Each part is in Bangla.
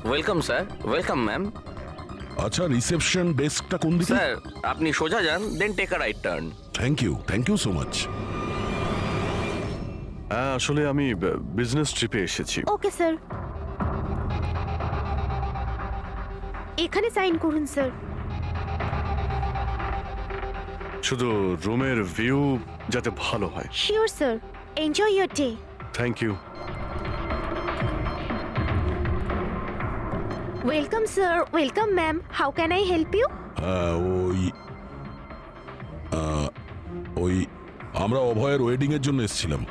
Welcome sir, welcome ma'am. আচ্ছা, রিসেপশন ডেস্কটা কোন দিকে? স্যার আপনি সোজা যান, then take a right turn. Thank you so much. হ্যাঁ, আসলে আমি বিজনেস ট্রিপে এসেছি। ওকে স্যার, এখানে সাইন করুন স্যার। শুধু রুমের ভিউ যাতে ভালো হয়। Sure sir, enjoy your day. Thank you. Welcome sir, welcome ma'am, how can I help you? ওই আমরা অভয়ের ওয়েডিং এর জন্য এসেছিলাম,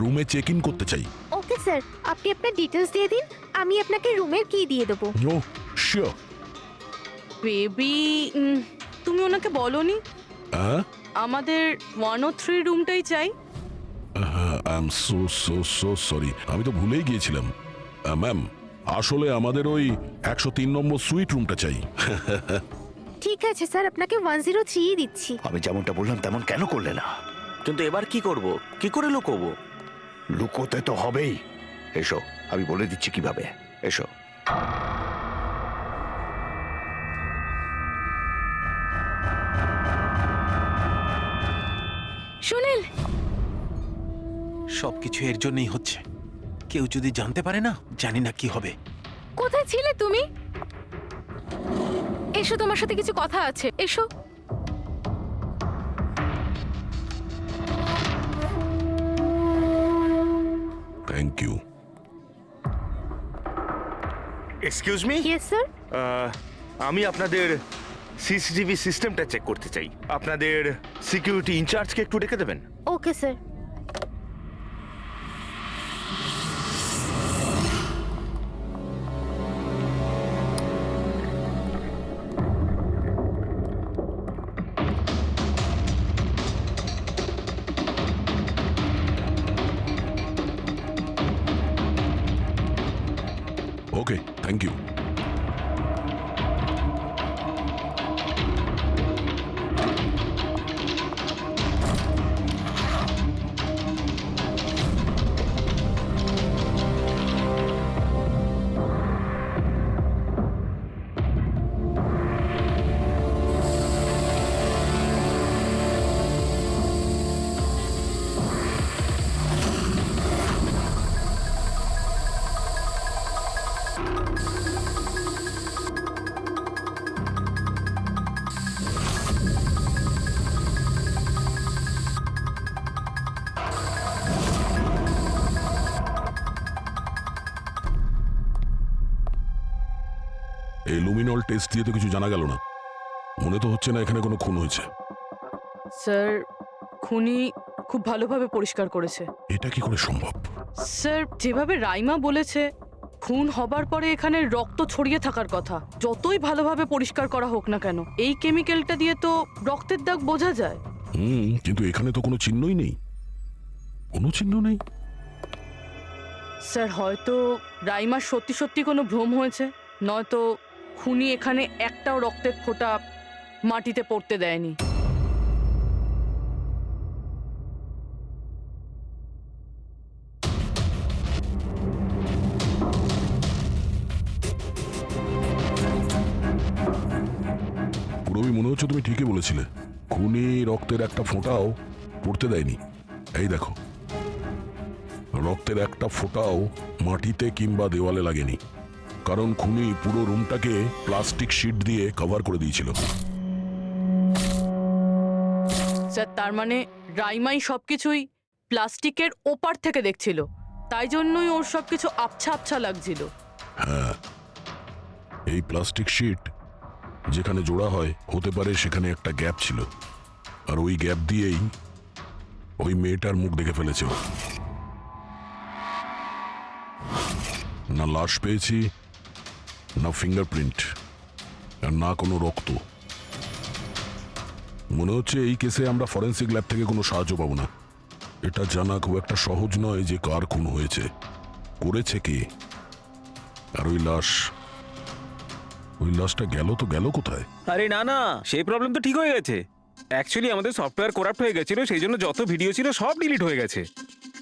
রুমে চেক ইন করতে চাই। ওকে স্যার, আপনি আপনার ডিটেলস দিয়ে দিন, আমি আপনাকে রুমের কি দিয়ে দেবো। ও শিওর। বেবি, তুমি ওনাকে বলনি হ্যাঁ, আমাদের 103 রুমটাই চাই? আই এম সো সরি, আমি তো ভুলেই গিয়েছিলাম। ম্যাম, আসলে আমাদের ওই 103 নম্বর সুইট রুমটা চাই। ঠিক আছে স্যার, আপনাকে 103 দিচ্ছি। আমি যেমনটা বললাম তেমন কেন করলে না? কিন্তু এবার কি করব, কি করে লুকোবো? লুকোতে তো হবেই। এসো, আমি বলে দিচ্ছি কিভাবে। এসো। সুনীল, সবকিছু এর জন্যই হচ্ছে। কেউ যদি জানতে পারে না, জানি না কি হবে। কোথায় ছিলে তুমি? এসো, তোমার সাথে কিছু কথা আছে, এসো। Thank you. Excuse me, yes sir. আমি আপনাদের সিসিটিভি সিস্টেমটা চেক করতে চাই। আপনাদের সিকিউরিটি ইনচার্জকে একটু ডেকে দেবেন। Okay sir. Okay, thank you. এই লুমিনল টেস্ট দিয়ে তো কিছু জানা গেল না। মনে তো হচ্ছে না এখানে কোনো খুন হয়েছে। স্যার, খুনি খুব ভালোভাবে পরিষ্কার করেছে। এটা কি করে সম্ভব? স্যার, যেভাবে রাইমা বলেছে, খুন হবার পরে এখানে রক্ত ছড়িয়ে থাকার কথা। যতই ভালোভাবে পরিষ্কার করা হোক না কেন, এই কেমিক্যালটা দিয়ে তো রক্তের দাগ বোঝা যায়। কিন্তু এখানে তো কোনো চিহ্নই নেই, কোনো চিহ্ন নেই। স্যার, হয়তো রাইমার সত্যি সত্যি কোনো ভ্রম হয়েছে, নয়তো খুনি এখানে একটাও রক্তের ফোঁটা মাটিতে পড়তে দেয়নি। পুরবি, মনে হচ্ছে তুমি ঠিকই বলেছিলে। খুনি রক্তের একটা ফোঁটাও পড়তে দেয়নি। এই দেখো, রক্তের একটা ফোঁটাও মাটিতে কিংবা দেওয়ালে লাগেনি, কারণ খুনি পুরো রুমটাকে প্লাস্টিক শিট দিয়ে কভার করে দিয়েছিল। স্যার, তার মানে রাইমাই সবকিছুই প্লাস্টিকের ওপার থেকে দেখছিল, তাই জন্যই ওর সবকিছু আবছা আবছা লাগছিল। হ্যাঁ, এই প্লাস্টিক শিট যেখানে জোড়া হয়, হতে পারে সেখানে একটা গ্যাপ ছিল, আর ওই গ্যাপ দিয়েই ওই মেয়েটার মুখ দেখে ফেলেছে ও। না লাশ পেয়েছি, না ফিঙ্গারপ্রিন্ট, আর না কোনো রক্ত। মনে হচ্ছে এই কেসে আমরা ফরেন্সিক ল্যাব থেকে কোনো সাহায্য পাবো না। এটা জানা খুব একটা সহজ নয় যে কার খুন হয়েছে, করেছে কে, আর ওই লাশটা গেল কোথায়? আরে না না, সেই প্রবলেম তো ঠিক হয়ে গেছে। অ্যাকচুয়ালি আমাদের সফটওয়্যার করাপ্ট হয়ে গেছিল, সেই জন্য যত ভিডিও ছিল সব ডিলিট হয়ে গেছে।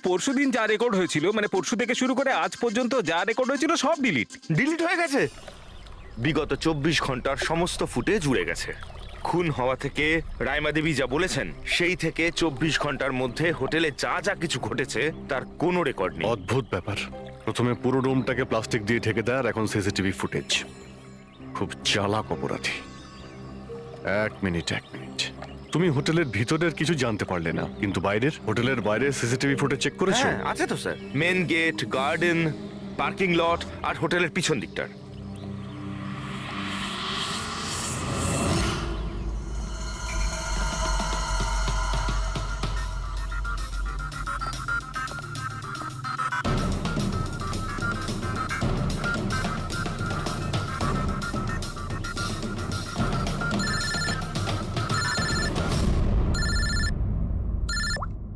পরশুদিন যা রেকর্ড হয়েছিল, মানে পরশু থেকে শুরু করে আজ পর্যন্ত যা রেকর্ড হয়েছিল সব ডিলিট। ডিলিট হয়ে গেছে? বিগত 24 ঘন্টার সমস্ত ফুটেজ উড়ে গেছে। খুন হওয়া থেকে রাইমা দেবী যা বলেছেন সেই থেকে 24 ঘন্টার মধ্যে হোটেলে যা যা কিছু ঘটেছে তার কোনো রেকর্ড নেই। অদ্ভুত ব্যাপার। প্রথমে পুরো রুমটাকে প্লাস্টিক দিয়ে ঢেকে দেয়, আর এখন সিসিটিভি ফুটেজ। খুব চালাক অপরাধী। এক মিনিট। তুমি হোটেলের ভিতরের কিছু জানতে পারলে না, কিন্তু বাইরের, হোটেলের বাইরে সিসিটিভি ফুটেজ চেক করেছো? হ্যাঁ আছে তো sir, main gate, garden, parking lot আর হোটেলের পিছন দিকটার।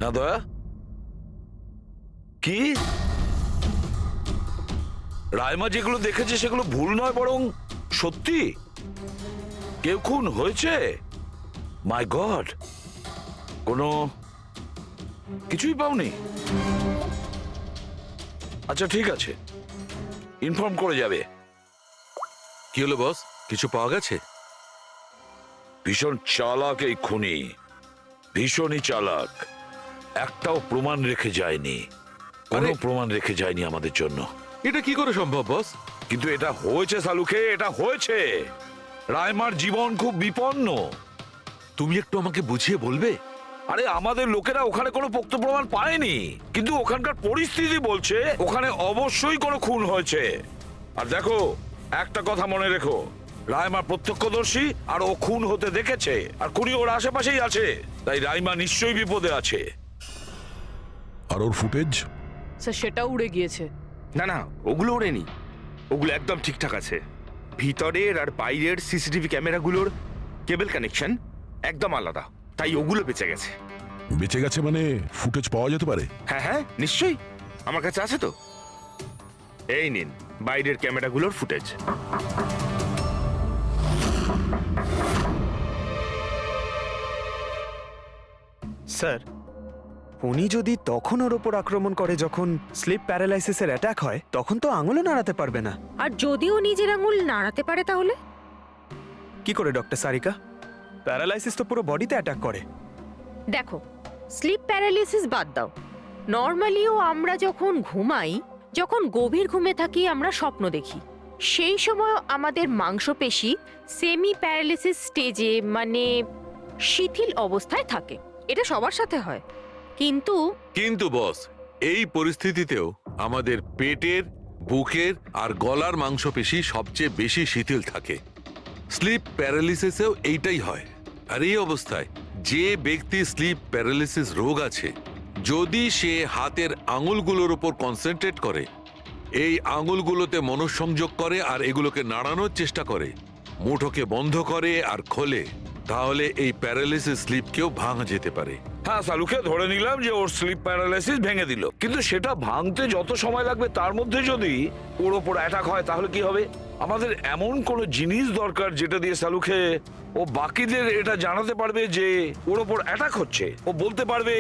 না দয়া, কি রাইমা যেগুলো দেখেছে সেগুলো ভুল নয়, বরং সত্যি? কেউ খুন হয়েছে? মাই গড, কোনো কিছুই পাওনি? আচ্ছা ঠিক আছে, ইনফর্ম করে যাবে। কি হলো বস, কিছু পাওয়া গেছে? ভীষণ চালাক এই খুনি, ভীষণই চালাক। একটাও প্রমাণ রেখে যায়নি, কোনো প্রমাণ রেখে যায়নি আমাদের জন্য। এটা কি করে সম্ভব বস? কিন্তু এটা হয়েছে সালুকে, এটা হয়েছে। রাইমার জীবন খুব বিপন্ন। তুমি একটু আমাকে বুঝিয়ে বলবে? আরে আমাদের লোকেরা ওখানে কোনো পোক্ত প্রমাণ পায়নি, কিন্তু ওখানকার পরিস্থিতি বলছে ওখানে অবশ্যই কোনো খুন হয়েছে। আর দেখো, একটা কথা মনে রেখো, রাইমা প্রত্যক্ষদর্শী, আর ও খুন হতে দেখেছে, আর খুনি ওর আশেপাশেই আছে। তাই রাইমা নিশ্চয়ই বিপদে আছে। আর ওর ফুটেজ? স্যার সেটাও উড়ে গিয়েছে। না না, ওগুলো ওড়েনি, ওগুলো একদম ঠিকঠাক আছে। ভিতরের আর বাইরের সিসিটিভি ক্যামেরাগুলোর কেবল কানেকশন একদম আলাদা, তাই ওগুলো বেঁচে গেছে। বেঁচে গেছে মানে ফুটেজ পাওয়া যেতে পারে? হ্যাঁ হ্যাঁ নিশ্চয়ই, আমার কাছে আছে তো। এই নিন বাইরের ক্যামেরাগুলোর ফুটেজ। স্যার, উনি যদি তখন ওর ওপর আক্রমণ করে যখন স্লিপ প্যারালাইসিসের অ্যাটাক হয়, তখন তো আঙুলও নাড়াতে পারবে না। আর যদিও নিজের আঙুল নাড়াতে পারে তাহলে? কি করে ডক্টর সারিকা? প্যারালাইসিস তো পুরো বডিতে অ্যাটাক করে। দেখো, স্লিপ প্যারালিসিস বাদ দাও, নর্মালিও আমরা যখন ঘুমাই, যখন গভীর ঘুমে থাকি, আমরা স্বপ্ন দেখি। সেই সময় আমাদের মাংসপেশি সেমি প্যারালিসিস স্টেজে, মানে শিথিল অবস্থায় থাকে। এটা সবার সাথে হয়। কিন্তু বস, এই পরিস্থিতিতেও আমাদের পেটের, বুকের আর গলার মাংসপেশি সবচেয়ে বেশি শিথিল থাকে। স্লিপ প্যারালিসিসেও এইটাই হয়। আর এই অবস্থায় যে ব্যক্তি স্লিপ প্যারালিসিস রোগ আছে, যদি সে হাতের আঙুলগুলোর উপর কনসেন্ট্রেট করে, এই আঙুলগুলোতে মনঃসংযোগ করে আর এগুলোকে নাড়ানোর চেষ্টা করে, মুঠোকে বন্ধ করে আর খোলে, তাহলে এই প্যারালিসিস স্লিপকেও ভাঙা যেতে পারে। হ্যাঁ সালুকে ধরে নিলাম যে ওর স্লিপ প্যারালাইসিস ভেঙে দিল, কিন্তু সেটা ভাঙতে যত সময় লাগবে তার মধ্যে যদি ওর ওপর অ্যাটাক হয় তাহলে কি হবে? আমাদের এমন কোনো জিনিস দরকার যেটা দিয়ে সালুকে ও বাকিদের এটা জানাতে পারবে যে ওর ওপর অ্যাটাক হচ্ছে। ও বলতে পারবে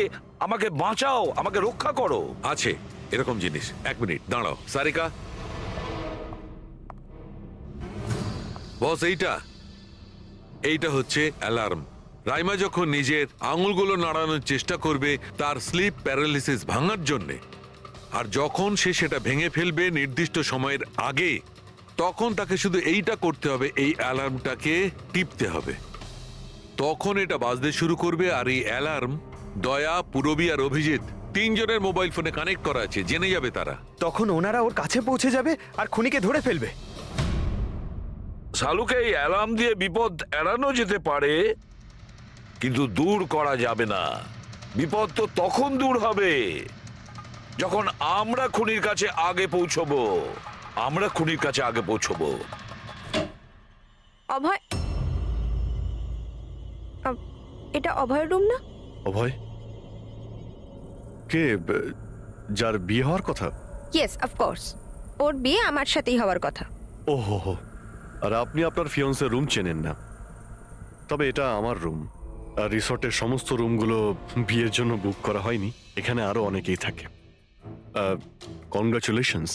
আমাকে বাঁচাও, আমাকে রক্ষা করো। আছে এরকম জিনিস। এক মিনিট দাঁড়াও সারিকা। বস, এইটা হচ্ছে অ্যালার্ম। রাইমা যখন নিজের আঙুলগুলো নাড়ানোর চেষ্টা করবে তার স্লিপ প্যারালিসিস ভাঙার জন্যে, আর যখন সে সেটা ভেঙে ফেলবে নির্দিষ্ট সময়ের আগে, তখন তাকে শুধু এইটা করতে হবে, এই অ্যালার্মটাকে টিপতে হবে। তখন এটা বাজতে শুরু করবে, আর এই অ্যালার্ম দয়া, পুরবী আর অভিজিৎ তিনজনের মোবাইল ফোনে কানেক্ট করা আছে, জেনে যাবে তারা। তখন ওনারা ওর কাছে পৌঁছে যাবে আর খুনিকে ধরে ফেলবে। সালুকে এই অ্যালার্ম দিয়ে বিপদ এড়ানো যেতে পারে, কিন্তু দূর করা যাবে না। বিপদ তো তখন দূর হবে যখন আমরা খুনির কাছে আগে পৌঁছবো। অভয়, এটা অভয়ের রুম না? অভয় কে? যার বিয়ে হওয়ার কথা? ইয়েস, অফকোর্স, ওর বিয়ে আমার সাথেই হওয়ার কথা। ওহো, আর আপনি আপনার ফিয়ন্সের রুম চেনেন না? তবে এটা আমার রুম, আর রিসর্টের সমস্ত রুমগুলো বিয়ের জন্য বুক করা হয়নি। এখানে আরো অনেকেই থাকে। কনগ্রাচুলেশনস।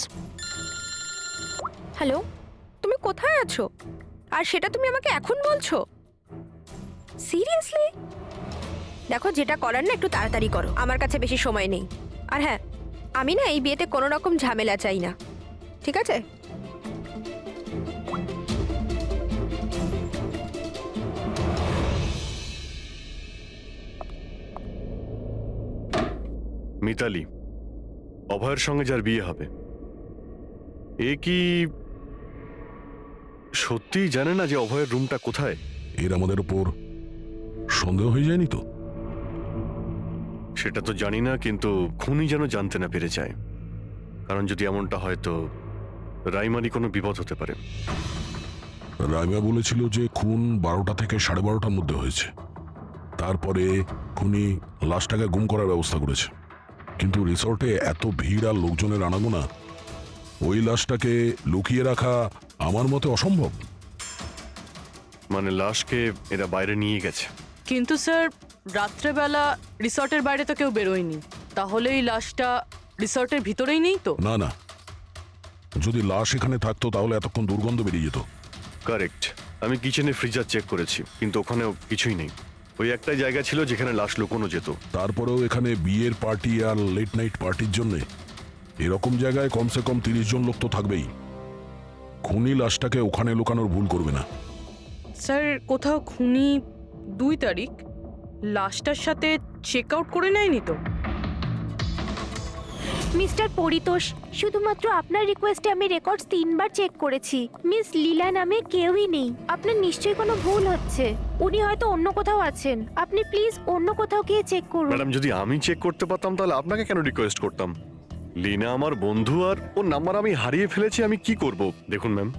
হ্যালো, তুমি কোথায় আছো? আর সেটা তুমি আমাকে এখন বলছো? সিরিয়াসলি? দেখো, যেটা করার না একটু তাড়াতাড়ি করো, আমার কাছে বেশি সময় নেই। আর হ্যাঁ, আমি না এই বিয়েতে কোনো রকম ঝামেলা চাই না, ঠিক আছে? মিতালি, অভয়ের সঙ্গে যার বিয়ে হবে, এ কি সত্যিই জানে না যে অভয়ের রুমটা কোথায়? এর আমাদের উপর সন্দেহ হয়ে যায়নি তো? সেটা তো জানি না, কিন্তু খুনি যেন জানতে না পেরে যায়। কারণ যদি এমনটা হয় তো রাইমারই কোনো বিপদ হতে পারে। রাইমা বলেছিল যে খুন 12টা থেকে 12:30টার মধ্যে হয়েছে। তারপরে খুনি লাশটাকে গুম করার ব্যবস্থা করেছে। কিন্তু রিসর্টে এত ভিড় আর লোকজনের আনাগোনা, ওই লাশটাকে লুকিয়ে রাখা আমার মতে অসম্ভব। মানে লাশকে এরা বাইরে নিয়ে গেছে। কিন্তু স্যার, রাত্রেবেলা রিসর্টের বাইরে তো কেউ বেরোয়নি, তাহলে এই লাশটা রিসর্টের ভিতরেই নেই তো? না না, যদি লাশ এখানে থাকতো তাহলে এতক্ষণ দুর্গন্ধ বেরিয়ে যেত। কারেক্ট। আমি কিচেনে ফ্রিজার চেক করেছি, কিন্তু ওখানেও কিছুই নেই। ওই একটাই জায়গা ছিল যেখানে লাশ লুকোনো যেত। তারপরেও এখানে বিয়ের পার্টি আর লেট নাইট পার্টির জন্য এরকম জায়গায় কমসে কম 30 জন লোক তো থাকবেই। খুনি লাশটাকে ওখানে লুকানোর ভুল করবে না। স্যার, কোথাও খুনি 2 তারিখ লাশটার সাথে চেক আউট করে নেয়নি তো? মিস্টার পরিতোষ, শুধুমাত্র আপনার রিকোয়েস্টে আমি রেকর্ডস 3বার চেক করেছি। মিস লীলা নামে কেউই নেই। আপনার নিশ্চয়ই কোনো ভুল হচ্ছে। উনি হয়তো অন্য কোথাও আছেন। আপনি প্লিজ অন্য কোথাও গিয়ে চেক করুন। ম্যাডাম, যদি আমি চেক করতে পারতাম তাহলে আপনাকে কেন রিকোয়েস্ট করতাম? লিনা আমার বন্ধু, আর ওর নাম্বার আমি হারিয়ে ফেলেছি। আমি কি করব? দেখুন ম্যাম,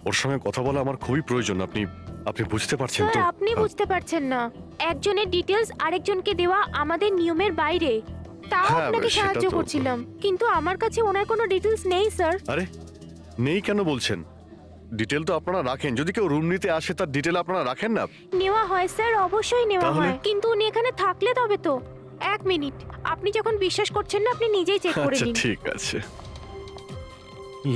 ওর সঙ্গে কথা বলা আমার খুবই প্রয়োজন। আপনি বুঝতে পারছেন তো? স্যার, আপনি বুঝতে পারছেন না। একজনের ডিটেলস আরেকজনকে দেওয়া আমাদের নিয়মের বাইরে। তাও হ্যাঁ, আপনাকে সেটা সাহায্য তো- করছিলাম, কিন্তু আমার কাছে ওনার কোনো ডিটেলস নেই স্যার। আরে নেই কেন বলছেন? ডিটেল তো আপনারা রাখেন। যদি কেউ রুম নিতে আসে তার ডিটেল আপনারা রাখেন না? নেওয়া হয় স্যার, অবশ্যই নেওয়া তাহলে? হয়, কিন্তু উনি এখানে থাকলে তবে তো। 1 মিনিট, আপনি যখন বিশ্বাস করছেন না আপনি নিজেই চেক করে আচ্ছা নিন। ঠিক আছে।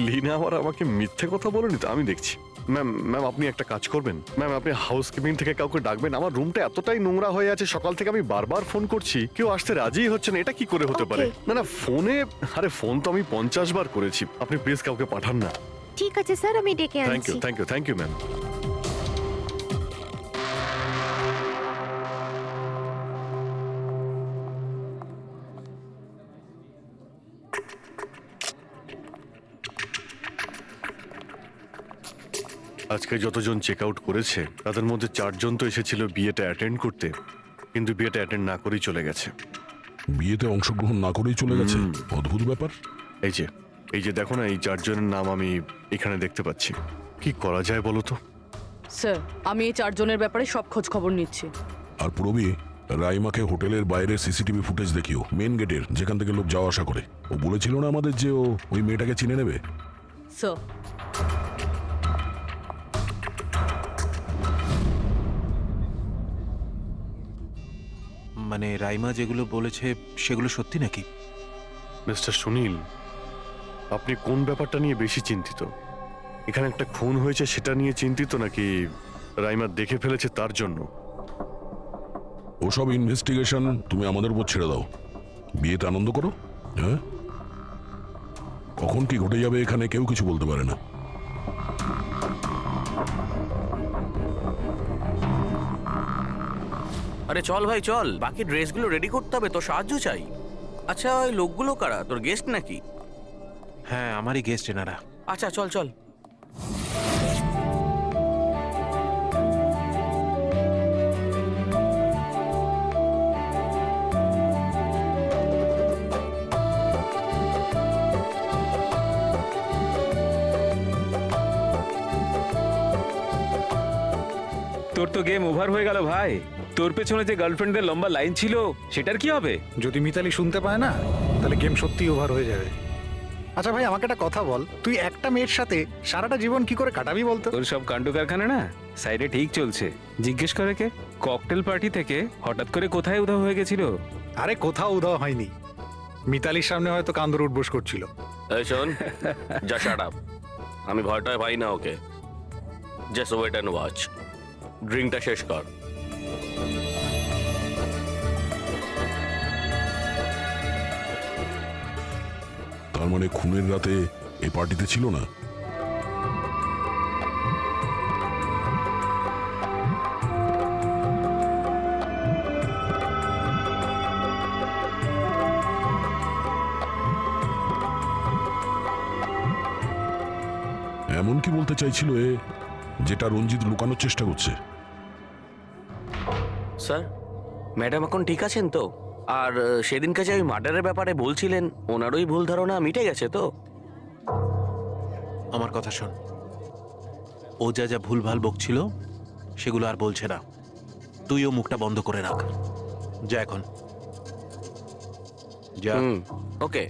লিনা আবার আমাকে মিথ্যে কথা বলেনি তো? আমি দেখছি। ম্যাম আপনি একটা কাজ করবেন। ম্যাম, আপনি হাউসকিপিং থেকে কাউকে ডাকবেন। আমার রুমটা এতটাই নোংরা হয়ে আছে, সকাল থেকে আমি বারবার ফোন করছি, কেউ আসতে রাজিই হচ্ছে না। এটা কি করে হতে পারে? Okay. না ফোনে, আরে ফোন তো আমি 50 বার করেছি। আপনি প্লিজ কাউকে পাঠান না। ঠিক আছে স্যার, আমি ডেকে থ্যাংক আনছি। You thank you ma'am. আজকে যতজন চেক আউট করেছে তাদের মধ্যে 4 জন তো এসেছিল বিয়েটা অ্যাটেন্ড করতে, কিন্তু বিয়েটা অ্যাটেন্ড না করেই চলে গেছে। বিয়েতে অংশগ্রহণ না করেই চলে গেছে? অদ্ভুত ব্যাপার। এই যে দেখো না, এই 4 জনের নাম আমি এখানে দেখতে পাচ্ছি। কি করা যায় বলো তো? স্যার, আমি এই 4 জনের ব্যাপারে সব খোঁজ খবর নিচ্ছি। আর পুরবি, রাইমাকে হোটেলের বাইরে সিসিটিভি ফুটেজ দেখিও, মেন গেটের, যেখান থেকে লোক যাওয়া আসা করে। ও বলেছিল না আমাদের যে ও ওই মেয়েটাকে চিনে নেবে। স্যার, মানে রাইমা যেগুলো বলেছে সেগুলো সত্যি নাকি? মিস্টার সুনীল, আপনি কোন ব্যাপারটা নিয়ে বেশি চিন্তিত? এখানে একটা খুন হয়েছে সেটা নিয়ে চিন্তিত, নাকি রাইমা দেখে ফেলেছে তার জন্য? ওসব ইনভেস্টিগেশন তুমি আমাদের উপর ছেড়ে দাও। বিয়েতে আনন্দ করো। হ্যাঁ, কখন কি ঘটে যাবে এখানে কেউ কিছু বলতে পারে না। আরে চল ভাই চল, বাকি ড্রেসগুলো রেডি করতে হবে, তোর সাহায্য চাই। আচ্ছা, ওই লোকগুলো কারা? তোর গেস্ট নাকি? হ্যাঁ, আমারই গেস্ট এনারা। আচ্ছা চল চল। তোর তো গেম ওভার হয়ে গেল ভাই। তোর পেছনে যে গার্লফ্রেন্ডদের লম্বা লাইন ছিল সেটার কি হবে? যদি মিতালি শুনতে পায় না তাহলে গেম সত্যিই ওভার হয়ে যাবে। আচ্ছা ভাই, আমাকে একটা কথা বল, তুই একটা মেয়ের সাথে সারাটা জীবন কি করে কাটাবি বলতো? তোর সব কাণ্ড কারখানা না সাইডে ঠিক চলছে। জিজ্ঞেস করে কে? ককটেল পার্টি থেকে হঠাৎ করে কোথায় উধাও হয়ে গেছিল? আরে কোথাও উধাও হয়নি, মিতালির সামনে হয়তো কান্দর উঠবোস করছিল। এই শোন, যা শাট আপ। আমি ভয়টায় পাই না ওকে। Just wait and watch. ড্রিঙ্কটা শেষ কর। তার মানে খুনের রাতে এই পার্টিতে ছিল না? এমন কি বলতে চাইছিল এ, যেটা রঞ্জিত লুকানোর চেষ্টা করছে? স্যার, ম্যাডাম এখন ঠিক আছেন তো? আর সেদিনকে যে ওই মার্ডারের ব্যাপারে বলছিলেন, ওনারই ভুল ধারণা মিটে গেছে তো? আমার কথা শোন, ও যা যা ভুলভাল বকছিল সেগুলো আর বলছে না। তুইও মুখটা বন্ধ করে রাখ। যা এখন, যা। ওকে।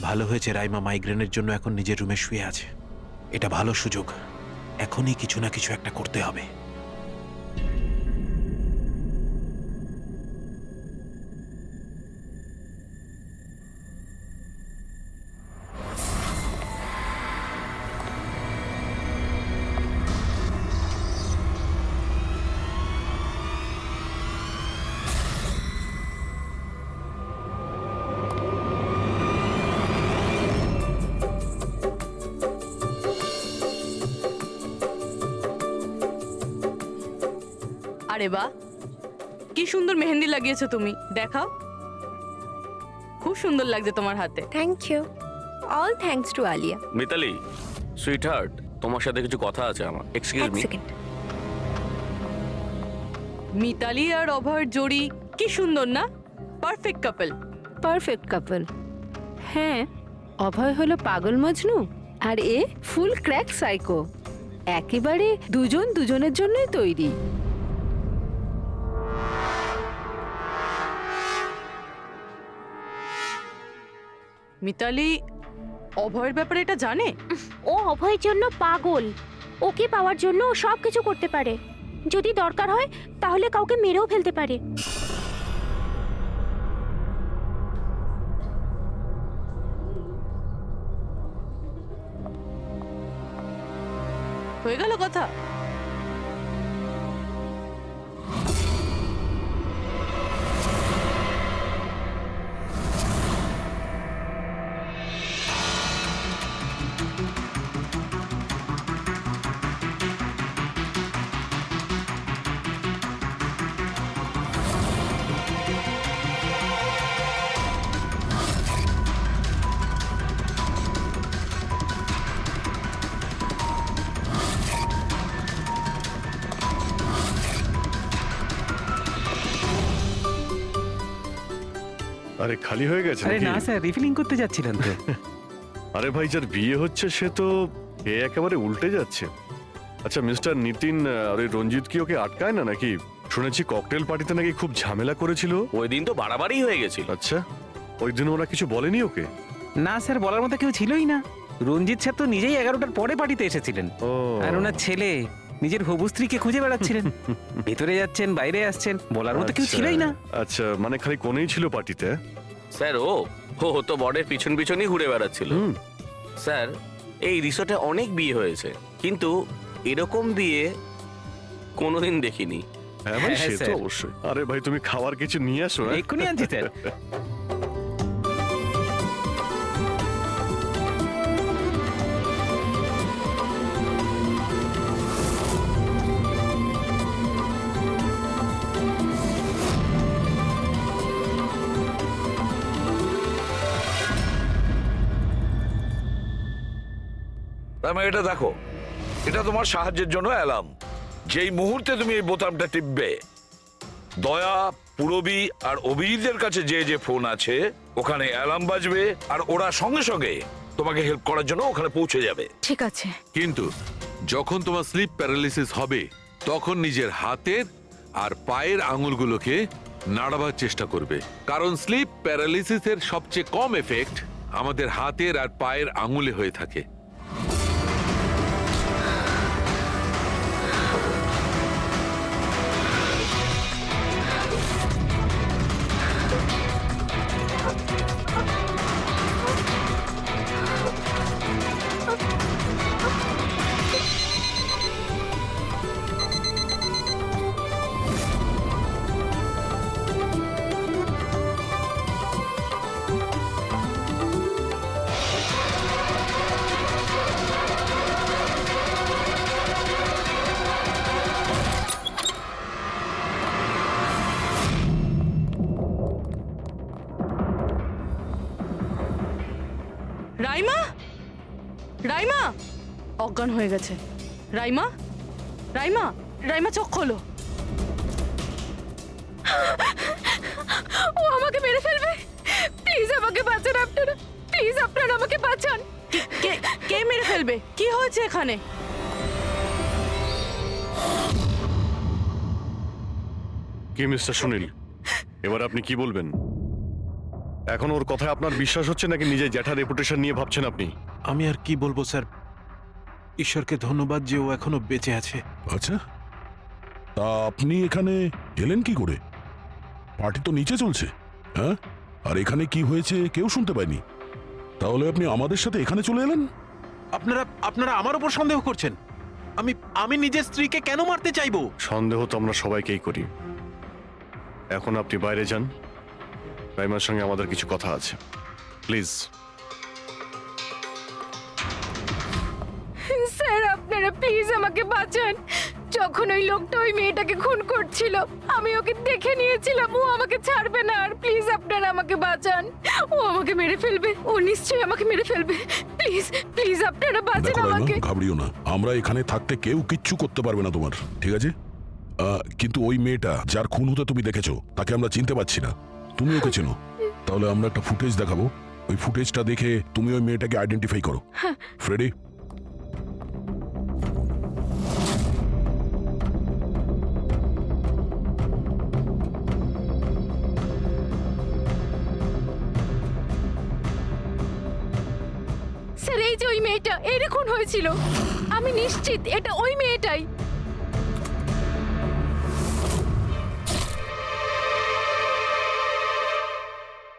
ভালো হয়েছে রাইমা মাইগ্রেনের জন্য এখন নিজের রুমে শুয়ে আছে। এটা ভালো সুযোগ, এখনই কিছু না কিছু একটা করতে হবে। আরে বাহ, কি সুন্দর মেহেন্দি লাগিয়েছো তুমি, দেখাও। খুব সুন্দর লাগছে তোমার হাতে। Thank you. All thanks to Alia. Mitali, sweetheart, তোমার সাথে কিছু কথা আছে আমার। Excuse me. মিতালি আর অভয়ের জোড়ি কি সুন্দর না? Perfect couple. Perfect couple. হ্যাঁ, অভয় হলো পাগল মজনু আর এ ফুল ক্র্যাক সাইকো। একেবারে দুজন দুজনের জন্যই তৈরি। মিতালি অভয়ের ব্যাপারে এটা জানে? ও অভয়ের জন্য পাগল। ওকে পাওয়ার জন্য ও সব কিছু করতে পারে। যদি দরকার হয় তাহলে কাউকে মেরেও ফেলতে পারে। হয়ে গেল কথা। আরে খালি হয়ে গেছে আরে নাকি? না স্যার, রিফিলিং করতে যাচ্ছিলেন তো। আরে ভাই, যার বিয়ে হচ্ছে সে তো এ একেবারে উল্টে যাচ্ছে। আচ্ছা মিস্টার নিতিন, আর ওই রঞ্জিত কি ওকে আটকায় না নাকি? শুনেছি ককটেল পার্টিতে নাকি খুব ঝামেলা করেছিল। ওই দিন তো বাড়াবাড়ি হয়ে গেছিল। আচ্ছা, ওই দিন ওরা কিছু বলেনি ওকে? না স্যার, বলার মতো কেউ ছিলই না। রঞ্জিত স্যার তো নিজেই 11টার পরে পার্টিতে এসেছিলেন। ও, আর ওনার ছেলে নিজের হবু স্ত্রীকে খুঁজে বেড়াচ্ছিলেন। ভেতরে যাচ্ছেন, বাইরে আসছেন, বলার মতো কেউ ছিলই না। আচ্ছা, মানে খালি কোনেই ছিল পার্টিতে? স্যার, ও তো বরের পিছন পিছনই ঘুরে বেড়াচ্ছিল। স্যার, এই রিসোর্টে অনেক বিয়ে হয়েছে, কিন্তু এরকম বিয়ে কোনোদিন দেখিনি। হ্যাঁ ভাই, হ্যাঁ, সে তো স্যার। অবশ্যই। আরে ভাই, তুমি খাবার কিছু নিয়ে আসো। হ্যাঁ? এক্ষুনি আনছি স্যার। তার মানে এটা দেখো, এটা তোমার সাহায্যের জন্য অ্যালার্ম। যেই মুহূর্তে তুমি এই বোতামটা টিপবে, দয়া, পুরবী আর অভিজিতের কাছে যে যে ফোন আছে ওখানে অ্যালার্ম বাজবে, আর ওরা সঙ্গে সঙ্গে তোমাকে হেল্প করার জন্য ওখানে পৌঁছে যাবে। ঠিক আছে। কিন্তু যখন তোমার স্লিপ প্যারালিসিস হবে, তখন নিজের হাতের আর পায়ের আঙুলগুলোকে নাড়াবার চেষ্টা করবে, কারণ স্লিপ প্যারালিসিসের সবচেয়ে কম এফেক্ট আমাদের হাতের আর পায়ের আঙুলে হয়ে থাকে। অজ্ঞান হয়ে গেছে। রাইমা, রাইমা, রাইমা চোখ খোলো। ও আমাকে মেরে ফেলবে, প্লিজ আমাকে বাঁচান আপনারা, প্লিজ আপনারা আমাকে বাঁচান। কে কে মেরে ফেলবে? কি হয়েছে এখানে? কি মিস্টার সুনীল, এবার আপনি কি বলবেন? এখন ওর কথায় আপনার বিশ্বাস হচ্ছে নাকি নিজের জ্যাঠার রেপুটেশন নিয়ে ভাবছেন আপনি? আমি আর কি বলবো স্যার, ঈশ্বরকে ধন্যবাদ যে ও এখনো বেঁচে আছে। আচ্ছা, তা আপনি এখানে এলেন কি করে? পার্টি তো নিচে চলছে, হ্যাঁ? আর এখানে কি হয়েছে কেউ শুনতে পায়নি, তাহলে আপনি আমাদের সাথে এখানে চলে এলেন? আপনারা আপনারা আমার উপর সন্দেহ করছেন? আমি আমি নিজের স্ত্রীকে কেন মারতে চাইবো? সন্দেহ তো আমরা সবাইকেই করি। এখন আপনি বাইরে যান, রাইমার সঙ্গে আমাদের কিছু কথা আছে, প্লিজ। স্যার আপনারা প্লিজ আমাকে বাঁচান। যখন ওই লোকটা ওই মেয়েটাকে খুন করছিল আমি ওকে দেখে নিয়েছিলাম, ও আমাকে ছাড়বে না। আর প্লিজ আপনারা আমাকে বাঁচান, ও আমাকে মেরে ফেলবে, ও নিশ্চয়ই আমাকে মেরে ফেলবে। প্লিজ প্লিজ আপনারা বাঁচান দেখো রাইমা, আমাকে। ঘাবড়িও না, আমরা এখানে থাকতে কেউ কিচ্ছু করতে পারবে না তোমার, ঠিক আছে? কিন্তু ওই মেয়েটা যার খুন হতে তুমি দেখেছো তাকে আমরা চিনতে পারছি না, তুমি ওকে চেনো। তাহলে আমরা একটা ফুটেজ দেখাবো, ওই ফুটেজটা দেখে তুমি ওই মেয়েটাকে আইডেন্টিফাই করো। ফ্রেডি, স্যার এই যে ওই মেয়েটা, এর খুন হয়েছিল, আমি নিশ্চিত এটা ওই মেয়েটাই।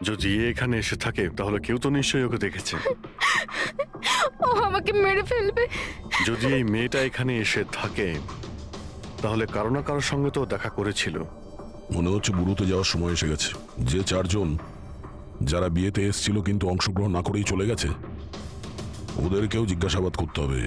যদি এ এখানে এসে থাকে তাহলে কেউ তো নিশ্চয়ই ওকে দেখেছে। ও আমাকে মেরে ফেলবে। যদি এই মেয়েটা এখানে এসে থাকে তাহলে কারো না কারোর সঙ্গে তো দেখা করেছিল। মনে হচ্ছে বুড়োতে যাওয়ার সময় এসে গেছে। যে চারজন যারা বিয়েতে এসেছিল কিন্তু অংশগ্রহণ না করেই চলে গেছে, ওদেরকেও জিজ্ঞাসাবাদ করতে হবে।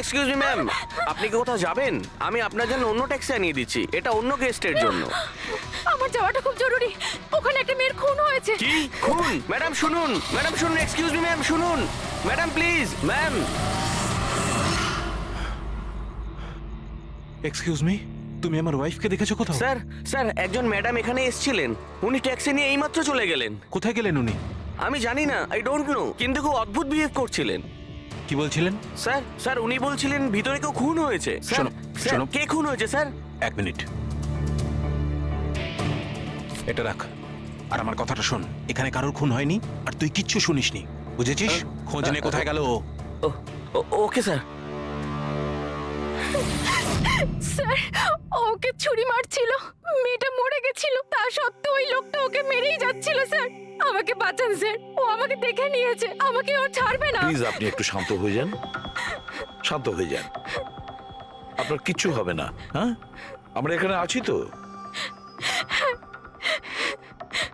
এক্সকিউজ মি ম্যাম, আপনি কি কোথাও যাবেন? আমি আপনার জন্য অন্য ট্যাক্সি আনিয়ে দিচ্ছি, এটা অন্য গেস্টের জন্য। আমার যাওয়াটা খুব জরুরি, ওখানে একটা মেয়ের খুন হয়েছে। কি খুন? ম্যাডাম শুনুন, ম্যাডাম শুনুন, এক্সকিউজ মি ম্যাম শুনুন, madam please, ma'am. Excuse me, তুমি আমার ওয়াইফকে দেখেছো কোথাও? স্যার স্যার একজন ম্যাডাম এখানে এসেছিলেন, উনি ট্যাক্সি নিয়ে এইমাত্র চলে গেলেন। কোথায় গেলেন উনি? আমি জানি না, আই ডোন্ট নো, কিন্তু খুব অদ্ভুত বিহেভ করছিলেন। কি বলছিলেন? স্যার উনি বলছিলেন ভিতরে কেউ খুন হয়েছে। শোনো, শোনো। কে খুন হয়েছে স্যার? এক মিনিট, এটা রাখ আর আমার কথাটা শোন। এখানে কারোর খুন হয়নি আর তুই কিচ্ছু শুনিসনি, বুঝেছিস? খোঁজ নে কোথায় গেল ও। Okay sir. স্যার ওকে ছুরি মারছিল, মেয়েটা মরে গেছিল, তা সত্ত্বেও ওই লোকটা ওকে মেরেই যাচ্ছিল। স্যার আমাকে বাঁচান স্যার, ও আমাকে দেখে নিয়েছে, আমাকে ও ছাড়বে না। প্লিজ আপনি একটু শান্ত হয়ে যান, শান্ত হয়ে যান, আপনার কিচ্ছু হবে না। হ্যাঁ, আমরা এখানে আছি তো।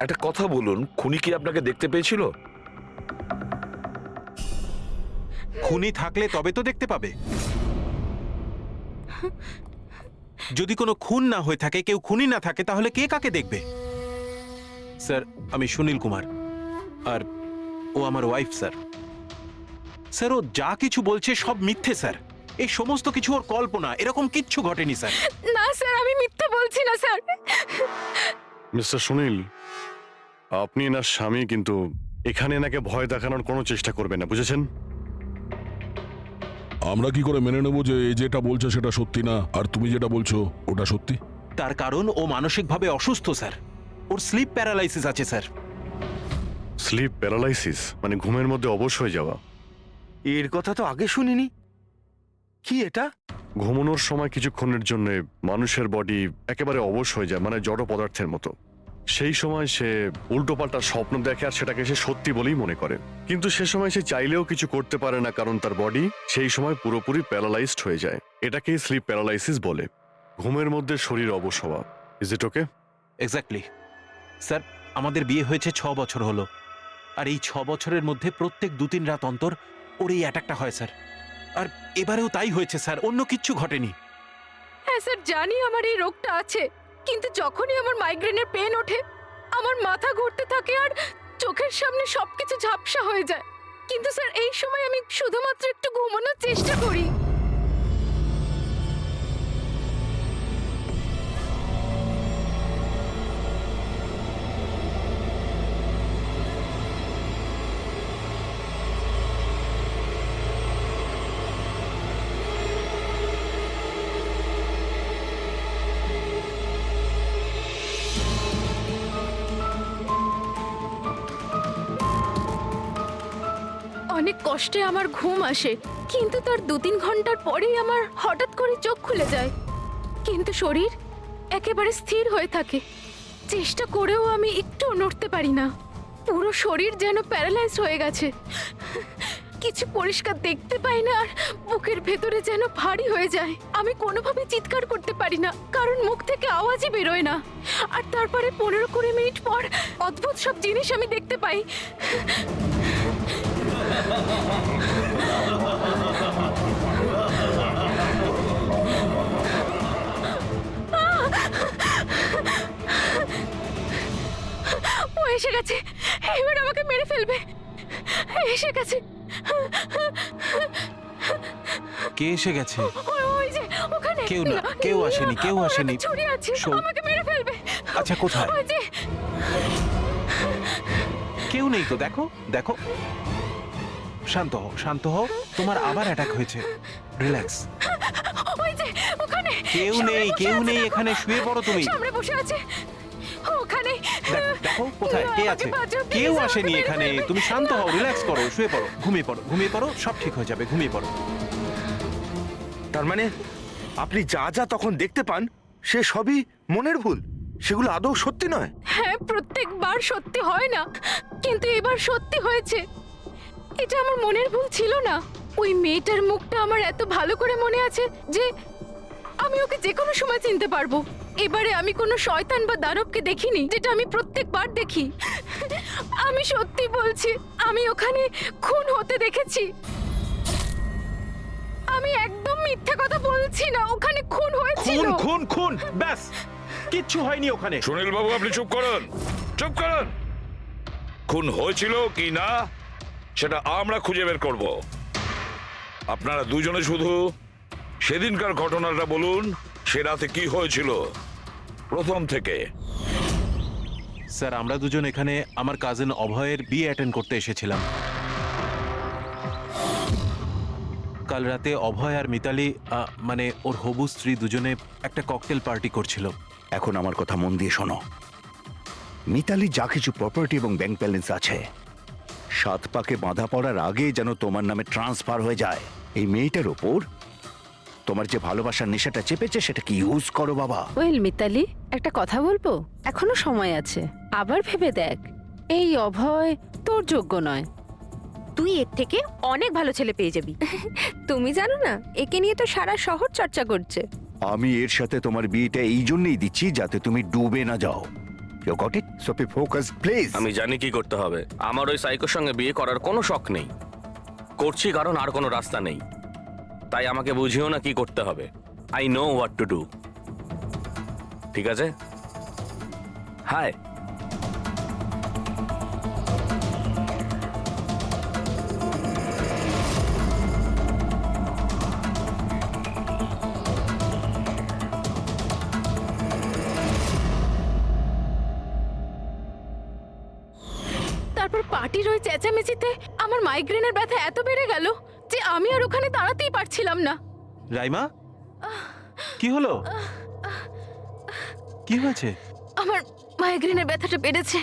একটা কথা বলুন, খুনি কি আপনাকে দেখতে পেয়েছিল? খুনি থাকলে তবে তো দেখতে পাবে। যদি কোনো খুন না হয়ে থাকে, কেউ খুনি না থাকে, তাহলে কে কাকে দেখবে? স্যার, আমি সুনীল কুমার, আর ও আমার ওয়াইফ স্যার। স্যার, ও যা কিছু বলছে সব মিথ্যে স্যার। এই সমস্ত কিছু ওর কল্পনা, এরকম কিচ্ছু ঘটেনি স্যার। না স্যার, আমি মিথ্যে বলছি না স্যার। মিস্টার সুনীল, আপনি এনার স্বামী, কিন্তু এখানে এনাকে ভয় দেখানোর কোনো চেষ্টা করবেন না, বুঝেছেন? আমরা কি করে মেনে নেবো যে এ যেটা বলছে সেটা সত্যি না, আর তুমি যেটা বলছো ওটা সত্যি? তার কারণ ও মানসিকভাবে অসুস্থ স্যার। ওর স্লিপ প্যারালাইসিস আছে স্যার। স্লিপ প্যারালাইসিস মানে ঘুমের মধ্যে অবশ হয়ে যাওয়া? এর কথা তো আগে শুনিনি। কি এটা? ঘুমানোর সময় কিছুক্ষণের জন্য মানুষের বডি একেবারে অবশ হয়ে যায়, মানে জড় পদার্থের মতো। সেই সময় সে উল্টোপাল্টা স্বপ্ন দেখে আর সেটাকে সে সত্যি বলেই মনে করে, কিন্তু সে সময় সে চাইলেও কিছু করতে পারে না, কারণ তার বডি সেই সময় পুরোপুরি প্যারালাইজড হয়ে যায়। এটাকেই স্লিপ প্যারালাইসিস বলে। ঘুমের মধ্যে শরীর অবশ হওয়া। Is it okay? Exactly sir. আমাদের বিয়ে হয়েছে 6 বছর হলো, আর এই 6 বছরের মধ্যে প্রত্যেক 2-3 রাত অন্তর ওর এই অ্যাটাকটা হয় স্যার। আর এবারেও তাই হয়েছে স্যার, অন্য কিচ্ছু ঘটেনি। হ্যাঁ স্যার, জানি আমার এই রোগটা আছে, কিন্তু যখনই আমার মাইগ্রেনের পেন ওঠে আমার মাথা ঘুরতে থাকে আর চোখের সামনে সবকিছু ঝাপসা হয়ে যায়। কিন্তু স্যার এই সময় আমি শুধুমাত্র একটু ঘুমানোর চেষ্টা করি। অনেক কষ্টে আমার ঘুম আসে, কিন্তু তার 2-3 ঘন্টার পরেই আমার হঠাৎ করে চোখ খুলে যায়, কিন্তু শরীর একেবারে স্থির হয়ে থাকে। চেষ্টা করেও আমি একটু নড়তে পারি না। পুরো শরীর যেন প্যারালাইজ হয়ে গেছে। কিছু পরিষ্কার দেখতে পাই না, আর বুকের ভেতরে যেন ভারী হয়ে যায়। আমি কোনোভাবে চিৎকার করতে পারি না, কারণ মুখ থেকে আওয়াজই বেরোয় না। আর তারপরে 15-20 মিনিট পর অদ্ভুত সব জিনিস আমি দেখতে পাই। ও এসে গেছে, এবার আমাকে মেরে ফেলবে। এসে গেছে। কে এসে গেছে? ওই যে ওখানে। কেউ না, কেউ আসেনি, কেউ আসেনি। ছুরি আছে, শোন। আমাকে মেরে ফেলবে। আচ্ছা, কোথায়? ওই যে। কেউ নেই তো, দেখো দেখো। শান্ত হও, শান্ত হও। তোমার আবার অ্যাটাক হয়েছে। রিল্যাক্স। ওই যে ওখানে। কেউ নেই, কেউ নেই এখানে। শুয়ে পড়ো তুমি। সামনে বসে আছে ওখানে। দেখো দেখো কোথায় কে আছে। কেউ আসেনি এখানে। তুমি শান্ত হও, রিল্যাক্স করো, শুয়ে পড়ো, ঘুমিয়ে পড়ো, ঘুমিয়ে পড়ো, সব ঠিক হয়ে যাবে, ঘুমিয়ে পড়ো। তার মানে আপনি যা যা তখন দেখতে পান সে সবই মনের ভুল, সেগুলো আদৌ সত্যি নয়? হ্যাঁ, প্রত্যেকবার সত্যি হয় না, কিন্তু এবার সত্যি হয়েছে। এটা আমার মনের ভুল ছিল না। ওই মেয়েটার মুখটা আমার এত ভালো করে মনে আছে যে আমি ওকে যে কোনো সময় চিনতে পারবো। এবারে আমি কোনো শয়তান বা দানবকে দেখিনি, যেটা আমি প্রত্যেকবার দেখি। আমি সত্যি বলছি, আমি ওখানে খুন হতে দেখেছি। আমি একদম মিথ্যে কথা বলছি না, ওখানে খুন হয়েছিল। খুন খুন খুন, ব্যাস, কিচ্ছু হয়নি ওখানে। সুনীল বাবু, আপনি চুপ করুন, চুপ করুন। খুন হয়েছিল কি না সেটা আমরা খুঁজে বের করব। আপনারা দুজনে শুধু সেদিনকার ঘটনাটা বলুন, সে রাতে কি হয়েছিল প্রথম থেকে। স্যার, আমরা দুজন এখানে আমার কাজিন অভয়ের বিয়ে অ্যাটেন্ড করতে এসেছিলাম। কাল রাতে অভয় আর মিতালি, মানে ওর হবু স্ত্রী, দুজনে একটা ককটেল পার্টি করছিল। এখন আমার কথা মন দিয়ে শোনো। মিতালি যা কিছু প্রপার্টি এবং ব্যাংক ব্যালেন্স আছে, 7 পাকে বাঁধা পড়ার আগে যেন তোমার নামে ট্রান্সফার হয়ে যায়। এই মেয়েটার ওপর তোমার যে ভালোবাসার নেশাটা চেপেছে সেটাকে ইউজ করো বাবা। ওয়েল মিতালি, একটা কথা বলবো? এখনো সময় আছে, আবার ভেবে দেখ। এই অভয় তোর যোগ্য নয়, তুই এর থেকে অনেক ভালো ছেলে পেয়ে যাবি। তুমি জানো না, একে নিয়ে তো সারা শহর চর্চা করছে। আমি এর সাথে তোমার বিয়েটা এই জন্যই দিচ্ছি যাতে তুমি ডুবে না যাও। You got it? So be focus please. আমি জানি কি করতে হবে। আমার ওই সাইকোর সঙ্গে বিয়ে করার কোনো শখ নেই। করছি কারণ আর কোনো রাস্তা নেই, তাই আমাকে বুঝিও না কি করতে হবে। I know what to do. ঠিক আছে? হাই। তারপর পার্টির ওই চেঁচামেচিতে আমার মাইগ্রেনের ব্যথা এত বেড়ে গেল যে আমি আর ওখানে দাঁড়াতেই পারছিলাম না। রাইমা, কি হলো? কি হয়েছে? আমার মাইগ্রেনের ব্যথাটা বেড়েছে,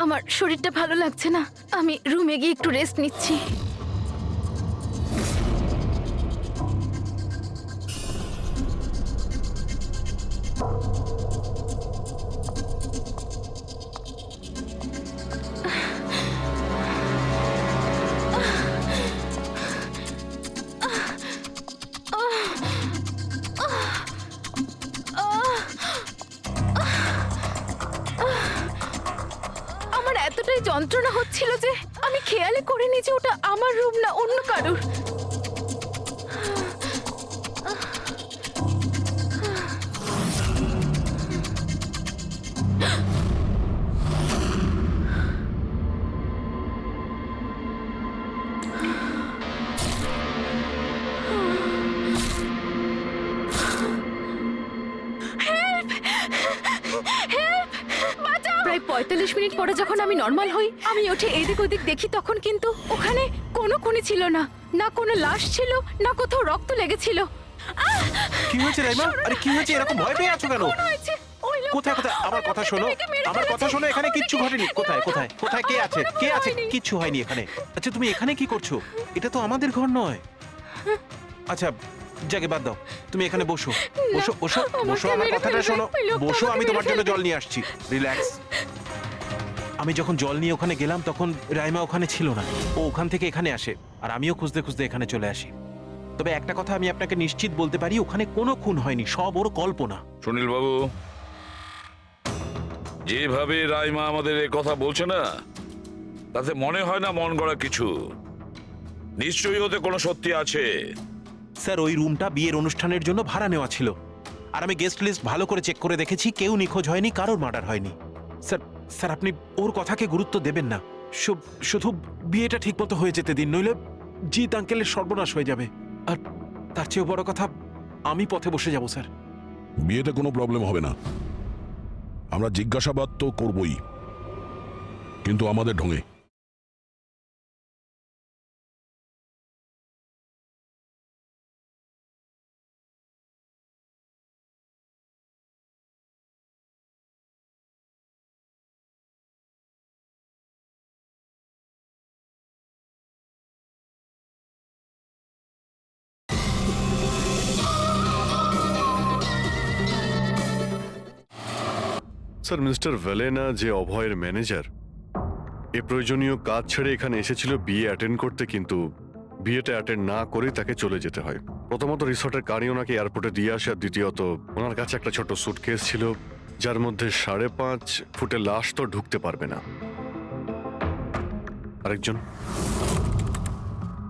আমার শরীরটা ভালো লাগছে না, আমি রুমে গিয়ে একটু রেস্ট নিচ্ছি। আমার এতটাই যন্ত্রণা হচ্ছিল যে আমি খেয়ালই করিনি যে ওটা আমার রুম না অন্য কারোর। প্রায় ৪৫ মিনিট পরে যখন আমি নর্মাল হই, আমি উঠে এদিক ওদিক দেখি, তখন কিন্তু ওখানে কোনো খুনি ছিল না, না কোনো লাশ ছিল, না কোথাও রক্ত লেগেছিল। কি হয়েছে রাইমা? আরে কি হয়েছে? এরকম ভয় পেয়ে আছো কেন? কোথায় কোথায়? আমার কথা শোনো, আমার কথা শোনো। এখানে কিচ্ছু ঘটেনি। কোথায় কোথায় কোথায়? কে আছে? কে আছে? কিচ্ছু হয়নি এখানে। আচ্ছা, তুমি এখানে কি করছো? এটা তো আমাদের ঘর নয়। আচ্ছা, যাকে বাদ দাও, তুমি এখানে বসো বসো বসো বসো, আমার কথাটা শোনো, বসো। আমি তোমার জন্য জল নিয়ে আসছি, রিল্যাক্স। আমি যখন জল নিয়ে ওখানে গেলাম তখন রাইমা ওখানে ছিল না। ও ওখান থেকে এখানে আসে, আর আমিও খুঁজতে খুঁজতে এখানে চলে আসি। তবে একটা কথা আমি আপনাকে নিশ্চিত বলতে পারি, ওখানে কোনো খুন হয়নি, সব ওর কল্পনা। সুনীল বাবু, যেভাবে রাইমা আমাদের এ কথা বলছে না, তাতে মনে হয় না মন গড়া কিছু। নিশ্চয়ই ওতে কোনো সত্যি আছে। স্যার, ওই রুমটা বিয়ের অনুষ্ঠানের জন্য ভাড়া নেওয়া ছিল, আর আমি গেস্ট লিস্ট ভালো করে চেক করে দেখেছি, কেউ নিখোঁজ হয়নি, কারোর মার্ডার হয়নি। স্যার স্যার আপনি ওর কথাকে গুরুত্ব দেবেন না, শুধু বিয়েটা ঠিক মতো হয়ে যেতে দিন, নইলে জিৎ আঙ্কেলের সর্বনাশ হয়ে যাবে। আর তার চেয়েও বড় কথা, আমি পথে বসে যাব। স্যার, বিয়েতে কোনো প্রবলেম হবে না, আমরা জিজ্ঞাসাবাদ তো করবই, কিন্তু আমাদের ঢঙে। স্যার, মিস্টার ভেলেনা যে অভয়ের ম্যানেজার, এ প্রয়োজনীয় কাজ ছেড়ে এখানে এসেছিল বিয়ে অ্যাটেন্ড করতে, কিন্তু বিয়েটা অ্যাটেন্ড না করে তাকে চলে যেতে হয়। প্রথমত রিসর্টের গাড়ি ওনাকে এয়ারপোর্টে দিয়ে আসে, আর দ্বিতীয়ত ওনার কাছে একটা ছোট সুটকেস ছিল যার মধ্যে 5.5 ফুটের লাশ তো ঢুকতে পারবে না। আরেকজন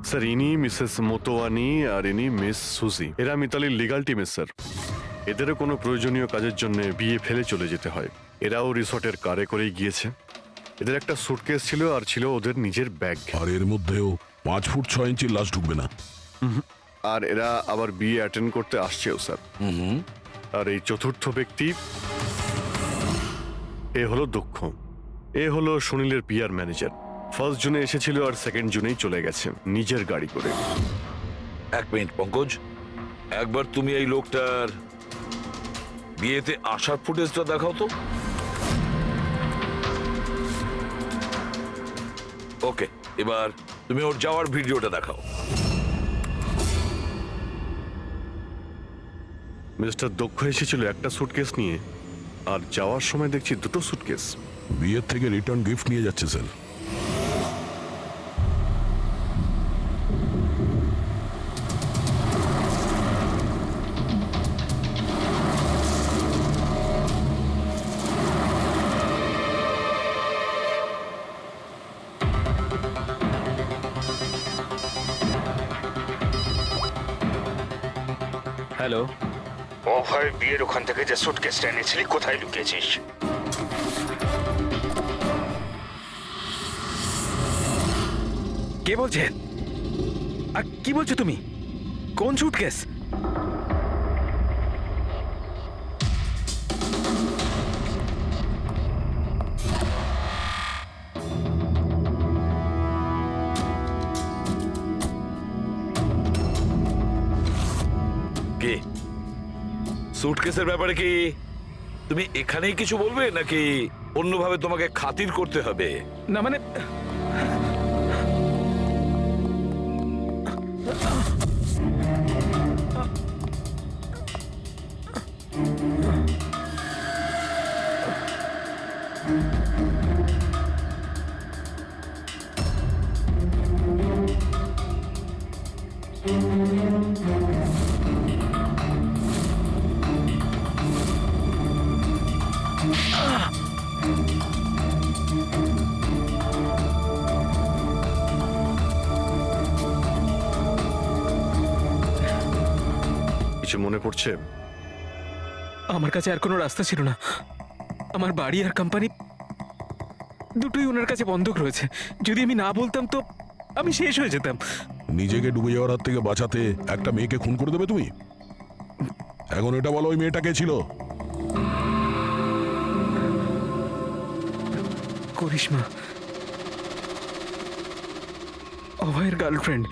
স্যার, ইনি মিসেস মোতোয়ানি, আর ইনি মিস সুজি। এরা মিতালির লিগাল টিমের স্যার। এদেরও কোনো প্রয়োজনীয় কাজের জন্য বিয়ে ফেলে চলে যেতে হয়। এরাও রিসর্টের কারে করেই গিয়েছে। এদের একটা সুটকেস ছিল, আর ছিল ওদের নিজের ব্যাগ। আর এর মধ্যেও 5 ফুট 6 ইঞ্চির লাশ ঢুকবে না। আর এরা আবার বিয়ে অ্যাটেন্ড করতে আসছেও স্যার। আর এই চতুর্থ ব্যক্তি, এ হলো দক্ষ। এ হলো সুনীলের পিআর ম্যানেজার। 1 জুনে এসেছিল, আর 2 জুনেই চলে গেছে নিজের গাড়ি করে। এক মিনিট পঙ্কজ, একবার তুমি এই লোকটার বিয়েতে আসার ফুটেজটা দেখাও তো। ওকে, এবার তুমি ওর যাওয়ার ভিডিওটা দেখাও। মিস্টার দক্ষ এসেছিল একটা সুটকেস নিয়ে, আর যাওয়ার সময় দেখছি 2টো সুটকেস। বিয়ের থেকে রিটার্ন গিফট নিয়ে যাচ্ছে স্যার। হ্যালো, অভয় বিয়ের ওখান থেকে যে সুটকেসটা এনেছিলি কোথায় লুকিয়েছিস? কে বলছেন? আর কি বলছো তুমি? কোন সুটকেস? কি সুটকেসের ব্যাপারে কি তুমি এখানেই কিছু বলবে নাকি অন্যভাবে তোমাকে খাতির করতে হবে? না মানে কিছু মনে পড়ছে? আমার কাছে আর কোনো রাস্তা ছিল না। আমার বাড়ি আর কোম্পানি দুটোই ওনার কাছে বন্ধক রয়েছে। যদি আমি না বলতাম তো আমি শেষ হয়ে যেতাম। নিজেকে ডুবে যাওয়ার হাত থেকে বাঁচাতে একটা মেয়েকে খুন করে দেবে তুমি? এখন এটা বলো, ওই মেয়েটা কে ছিল? করিশ্মা, অভয়ের গার্লফ্রেন্ড।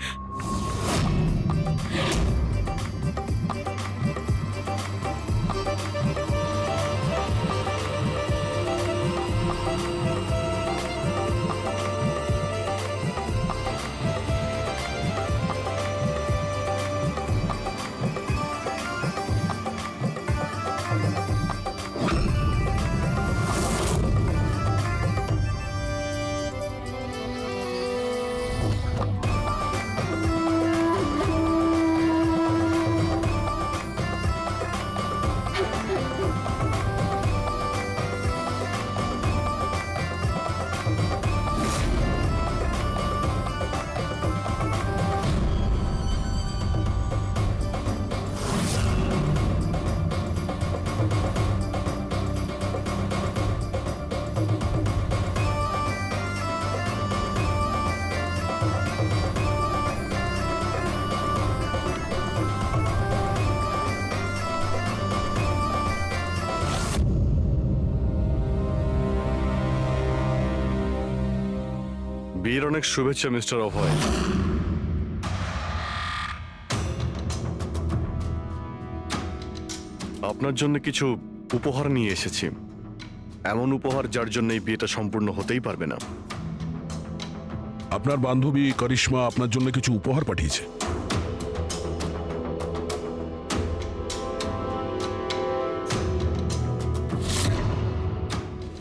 বিয়ের অনেক শুভেচ্ছা মিস্টার অভয়। আপনার জন্য কিছু উপহার নিয়ে এসেছি। এমন উপহার যার জন্য এই বিয়েটা সম্পূর্ণ হতেই পারবে না। আপনার বান্ধবী করিশ্মা আপনার জন্য কিছু উপহার পাঠিয়েছে।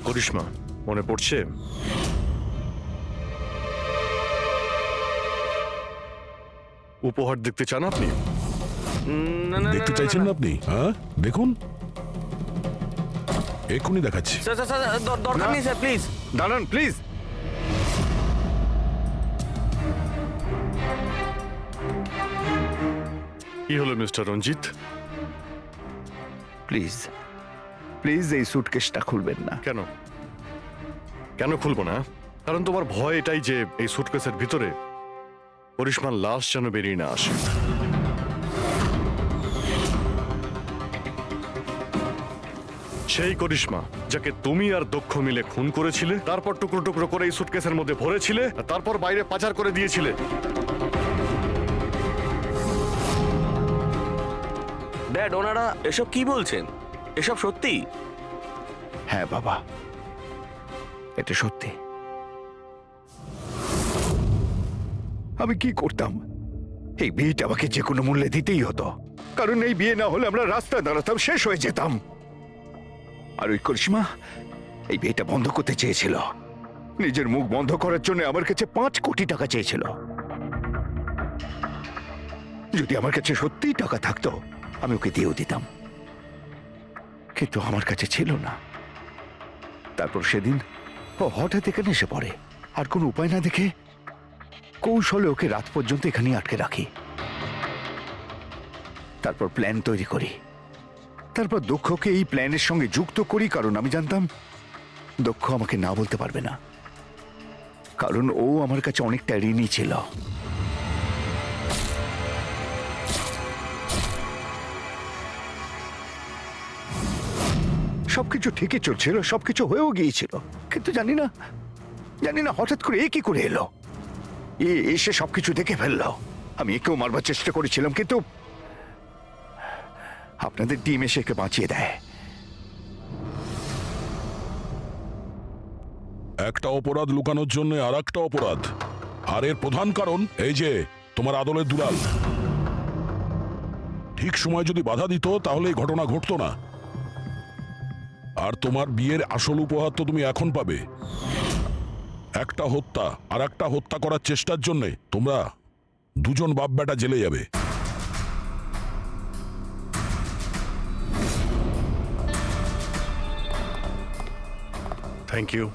করিশ্মা, মনে পড়ছে? উপহার দেখতে চান আপনি? না না দেখতে চাইছেন না আপনি? হ্যাঁ, দেখুন, এক্ষুনি দেখাচ্ছি। স্যার স্যার স্যার, দরকার নেই স্যার, প্লিজ দাঁড়ান প্লিজ। কি হলো মিস্টার রঞ্জিত? প্লিজ প্লিজ এই সুটকেসটা খুলবেন না। কেন কেন খুলবো না? কারণ তোমার ভয় এটাই যে এই সুটকেসের ভিতরে করিশ্মার লাশ যেন বেরিয়ে না আসে। সেই করিশ্মা যাকে তুমি আর দক্ষ মিলে খুন করেছিলে, তারপর টুকরো টুকরো করে এই সুটকেসের মধ্যে ভরেছিলে, আর তারপর বাইরে পাচার করে দিয়েছিলে। ড্যাড, ওনারা এসব কি বলছেন? এসব সত্যি? হ্যাঁ বাবা, এটা সত্যি। আমি কি করতাম? এই বিয়েটা আমাকে যে কোনো মূল্যে দিতেই হতো, কারণ এই বিয়ে না হলে আমরা রাস্তায় দাঁড়াতাম, শেষ হয়ে যেতাম। আর ওই করিশ্মা এই বিয়েটা বন্ধ করতে চেয়েছিল। নিজের মুখ বন্ধ করার জন্য আমার কাছে 5 কোটি টাকা চেয়েছিল। যদি আমার কাছে সত্যিই টাকা থাকতো আমি ওকে দিয়েও দিতাম, কিন্তু আমার কাছে ছিল না। তারপর সেদিন ও হঠাৎ এখানে এসে পড়ে, আর কোনো উপায় না দেখে কৌশলে ওকে রাত পর্যন্ত এখানে আটকে রাখি। তারপর প্ল্যান তৈরি করি, তারপর দক্ষকে এই প্ল্যানের সঙ্গে যুক্ত করি, কারণ আমি জানতাম দক্ষ আমাকে না বলতে পারবে না, কারণ ও আমার কাছে অনেকটা ঋণী ছিল। সবকিছু ঠিকই চলছিল, সবকিছু হয়েও গিয়েছিল, কিন্তু জানি না হঠাৎ করে এ কি করে এলো, এসে সবকিছু দেখে ফেললো। আমি একেও মারবার চেষ্টা করেছিলাম, কিন্তু আপনাদের টিম এসে একে বাঁচিয়ে দেয়। একটা অপরাধ লুকানোর জন্য আর একটা অপরাধ, আর এর প্রধান কারণ এই যে তোমার আদলের দুলাল। ঠিক সময় যদি বাধা দিত তাহলে এই ঘটনা ঘটতো না। আর তোমার বিয়ের আসল উপহার তো তুমি এখন পাবে। একটা হত্যা আর একটা হত্যা করার চেষ্টার জন্য তোমরা দুজন বাপ বেটা জেলে যাবে। Thank you.